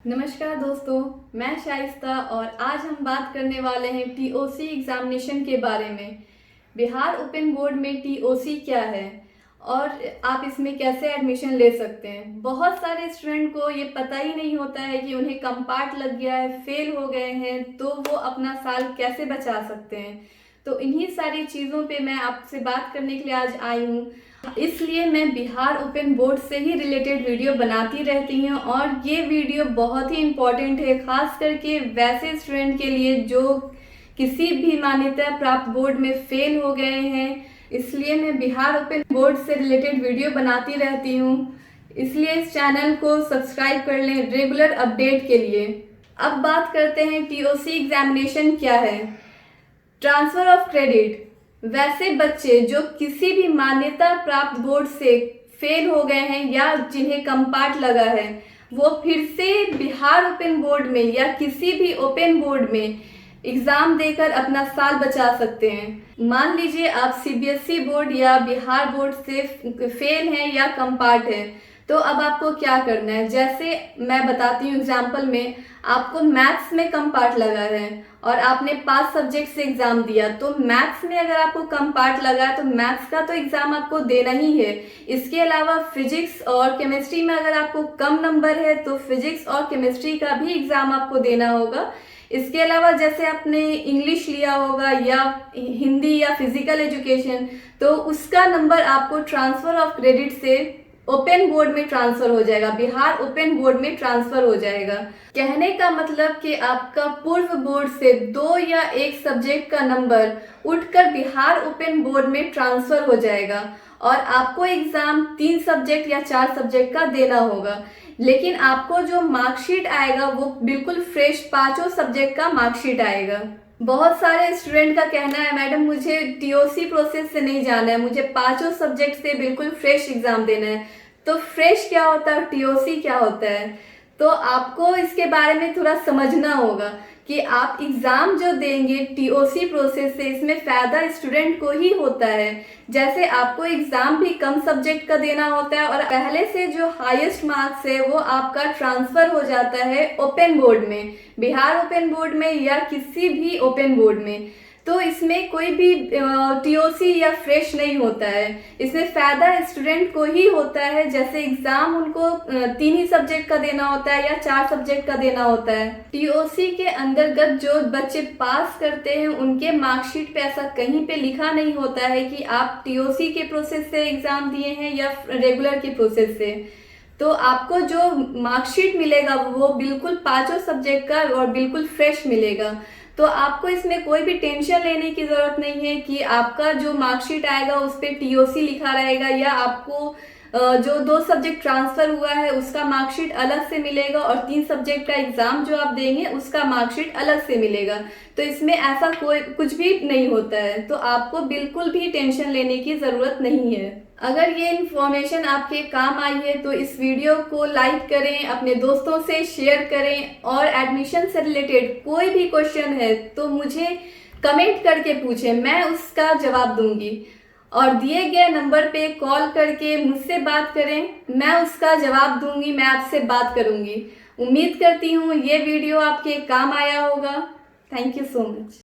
नमस्कार दोस्तों, मैं शाइस्ता और आज हम बात करने वाले हैं टीओसी एग्जामिनेशन के बारे में। बिहार ओपन बोर्ड में टीओसी क्या है और आप इसमें कैसे एडमिशन ले सकते हैं। बहुत सारे स्टूडेंट को ये पता ही नहीं होता है कि उन्हें कम पार्ट लग गया है, फेल हो गए हैं, तो वो अपना साल कैसे बचा सकते हैं। तो इन्हीं सारी चीज़ों पे मैं आपसे बात करने के लिए आज आई हूँ। इसलिए मैं बिहार ओपन बोर्ड से ही रिलेटेड वीडियो बनाती रहती हूँ और ये वीडियो बहुत ही इम्पोर्टेंट है, खास करके वैसे स्टूडेंट के लिए जो किसी भी मान्यता प्राप्त बोर्ड में फेल हो गए हैं। इसलिए मैं बिहार ओपन बोर्ड से रिलेटेड वीडियो बनाती रहती हूँ, इसलिए इस चैनल को सब्सक्राइब कर लें रेगुलर अपडेट के लिए। अब बात करते हैं टीओसी एग्जामिनेशन क्या है। ट्रांसफर ऑफ क्रेडिट, वैसे बच्चे जो किसी भी मान्यता प्राप्त बोर्ड से फेल हो गए हैं या जिन्हें कम पार्ट लगा है, वो फिर से बिहार ओपन बोर्ड में या किसी भी ओपन बोर्ड में एग्ज़ाम देकर अपना साल बचा सकते हैं। मान लीजिए आप सीबीएसई बोर्ड या बिहार बोर्ड से फेल हैं या कम पार्ट है, तो अब आपको क्या करना है। जैसे मैं बताती हूँ एग्जाम्पल में, आपको मैथ्स में कम पार्ट लगा है और आपने 5 सब्जेक्ट से एग्जाम दिया, तो मैथ्स में अगर आपको कम पार्ट लगा है तो मैथ्स का तो एग्जाम आपको देना ही है। इसके अलावा फिजिक्स और केमिस्ट्री में अगर आपको कम नंबर है तो फिजिक्स और केमिस्ट्री का भी एग्जाम आपको देना होगा। इसके अलावा जैसे आपने इंग्लिश लिया होगा या हिंदी या फिजिकल एजुकेशन, तो उसका नंबर आपको ट्रांसफर ऑफ क्रेडिट से ओपन बोर्ड में ट्रांसफर हो जाएगा, बिहार ओपन बोर्ड में ट्रांसफर हो जाएगा। कहने का मतलब कि आपका पूर्व बोर्ड से 2 या 1 सब्जेक्ट का नंबर उठकर बिहार ओपन बोर्ड में ट्रांसफर हो जाएगा और आपको एग्जाम 3 सब्जेक्ट या 4 सब्जेक्ट का देना होगा। लेकिन आपको जो मार्कशीट आएगा वो बिल्कुल फ्रेश 5 सब्जेक्ट का मार्कशीट आएगा। बहुत सारे स्टूडेंट का कहना है, मैडम मुझे टीओसी प्रोसेस से नहीं जाना है, मुझे 5 सब्जेक्ट से बिल्कुल फ्रेश एग्जाम देना है। तो फ्रेश क्या होता है, टीओसी क्या होता है, तो आपको इसके बारे में थोड़ा समझना होगा कि आप एग्ज़ाम जो देंगे टीओसी प्रोसेस से, इसमें फ़ायदा स्टूडेंट को ही होता है। जैसे आपको एग्ज़ाम भी कम सब्जेक्ट का देना होता है और पहले से जो हाईएस्ट मार्क्स है वो आपका ट्रांसफ़र हो जाता है ओपन बोर्ड में, बिहार ओपन बोर्ड में या किसी भी ओपन बोर्ड में। तो इसमें कोई भी टीओसी या फ्रेश नहीं होता है, इसमें फ़ायदा स्टूडेंट को ही होता है। जैसे एग्ज़ाम उनको 3 ही सब्जेक्ट का देना होता है या 4 सब्जेक्ट का देना होता है। टीओसी के अंतर्गत जो बच्चे पास करते हैं उनके मार्कशीट पे ऐसा कहीं पे लिखा नहीं होता है कि आप टीओसी के प्रोसेस से एग्ज़ाम दिए हैं या रेगुलर के प्रोसेस से। तो आपको जो मार्कशीट मिलेगा वो बिल्कुल 5 सब्जेक्ट का और बिल्कुल फ्रेश मिलेगा। तो आपको इसमें कोई भी टेंशन लेने की ज़रूरत नहीं है कि आपका जो मार्कशीट आएगा उस पर टीओसी लिखा रहेगा या आपको जो 2 सब्जेक्ट ट्रांसफ़र हुआ है उसका मार्कशीट अलग से मिलेगा और 3 सब्जेक्ट का एग्ज़ाम जो आप देंगे उसका मार्कशीट अलग से मिलेगा। तो इसमें ऐसा कोई कुछ भी नहीं होता है, तो आपको बिल्कुल भी टेंशन लेने की ज़रूरत नहीं है। अगर ये इन्फॉर्मेशन आपके काम आई है तो इस वीडियो को लाइक करें, अपने दोस्तों से शेयर करें और एडमिशन से रिलेटेड कोई भी क्वेश्चन है तो मुझे कमेंट करके पूछें, मैं उसका जवाब दूंगी। और दिए गए नंबर पे कॉल करके मुझसे बात करें, मैं उसका जवाब दूंगी, मैं आपसे बात करूंगी। उम्मीद करती हूँ ये वीडियो आपके काम आया होगा। Thank you so much.